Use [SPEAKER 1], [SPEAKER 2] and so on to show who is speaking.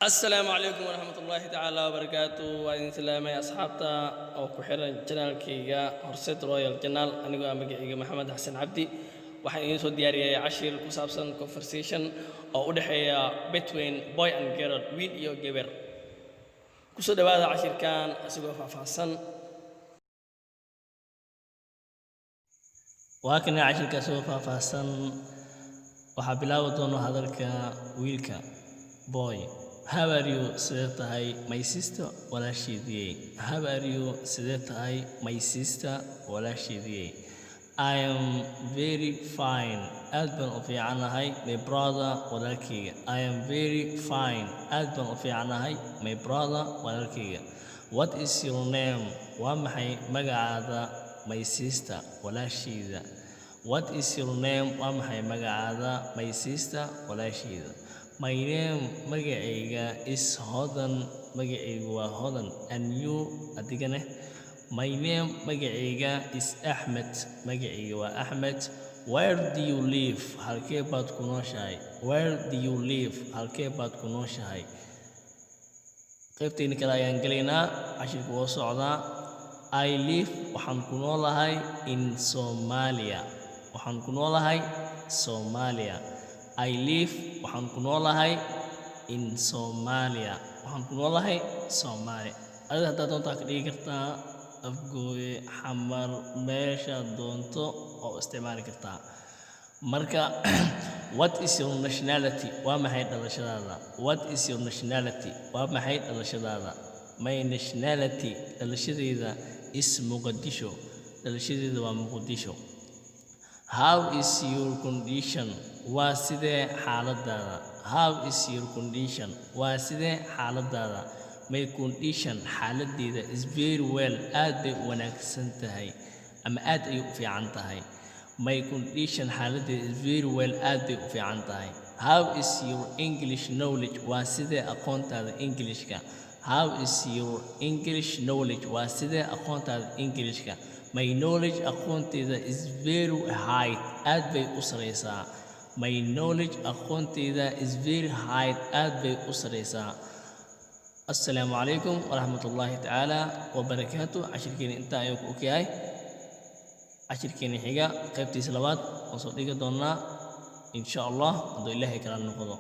[SPEAKER 1] السلام عليكم ورحمة الله تعالى وبركاته وإن سلام يا أصحابتا أو كحرا جنال كيجا هرسيت رويال جنال أنا جو أمجي محمد حسن عبدي waxaan idin soo diyaariyay cashir ku saabsan conversation oo u dhaxeeya between boy and girl wiil iyo gabar ku soo dhawaada cashirkan asagoo faahfaahsan waa kan cashirka soo faahfaahsan waxa bilaawi doona hadalka wiilka boy. How are you? Sidee tahay my sister walaashidii. How are you? Sidee tahay my sister walaashidii. I am very fine. Aad baan u fiicanahay my brother walaalkayga. I am very fine. Aad baan u fiicanahay my brother walaalkayga. What is your name? Waa maxay magacaada my sister walaashida. What is your name? Waa maxay magacaada my sister walaashida. My name magacayga is Hodan. Magacaygu waa Hodan. And you adigane? My name magacayga is Ahmed. Magacayga waa Ahmed. Where do you live? Halkee baad ku nooshahay? Where do you live? Halkee baad ku nooshahay? qaybteena kale ayaan galaynaa cashirka oo socda. I live waxaan ku noolahay in Somalia. Waxaan ku noolahay Somalia. I live waxaan ku noolahay in Somalia. Waxaan ku noolahay Soomaaliya. Adiga haddaad doontaa ka dhigi kartaa afgooye xamar meesha doonto oo isticmaali kartaa. Marka what is your nationality? Waa maxay dhalashadaada? What is your nationality? Waa maxay dhalashadaada? My nationality dhalashadayda is Mogadishu. Dhalashadayda waa Mogadishu. How is your condition? Waa sidee xaaladaada? How is your condition? Waa sidee xaaladaada? My condition xaaladayda is very well. Aad bay u wanaagsan tahay ama aad ay u fiican tahay. My condition xaaladayda is very well. Aad bay u fiican tahay. How is your English knowledge? Waa sidee aqoontaada Englishka? How is your English knowledge? Waa sidee aqoontaada Englishka? My knowledge aqoontayda is very high. Aad bay u sareysaa. My knowledge aqoontayda is very high. Aad bay u sareysaa. السلام عليكم ورحمة الله تعالى وبركاته. عشركين انت ايوك اوكي عشركين حقا قيبتي سلوات وصديقة دونا ان شاء الله ادو الله كلام نقضو.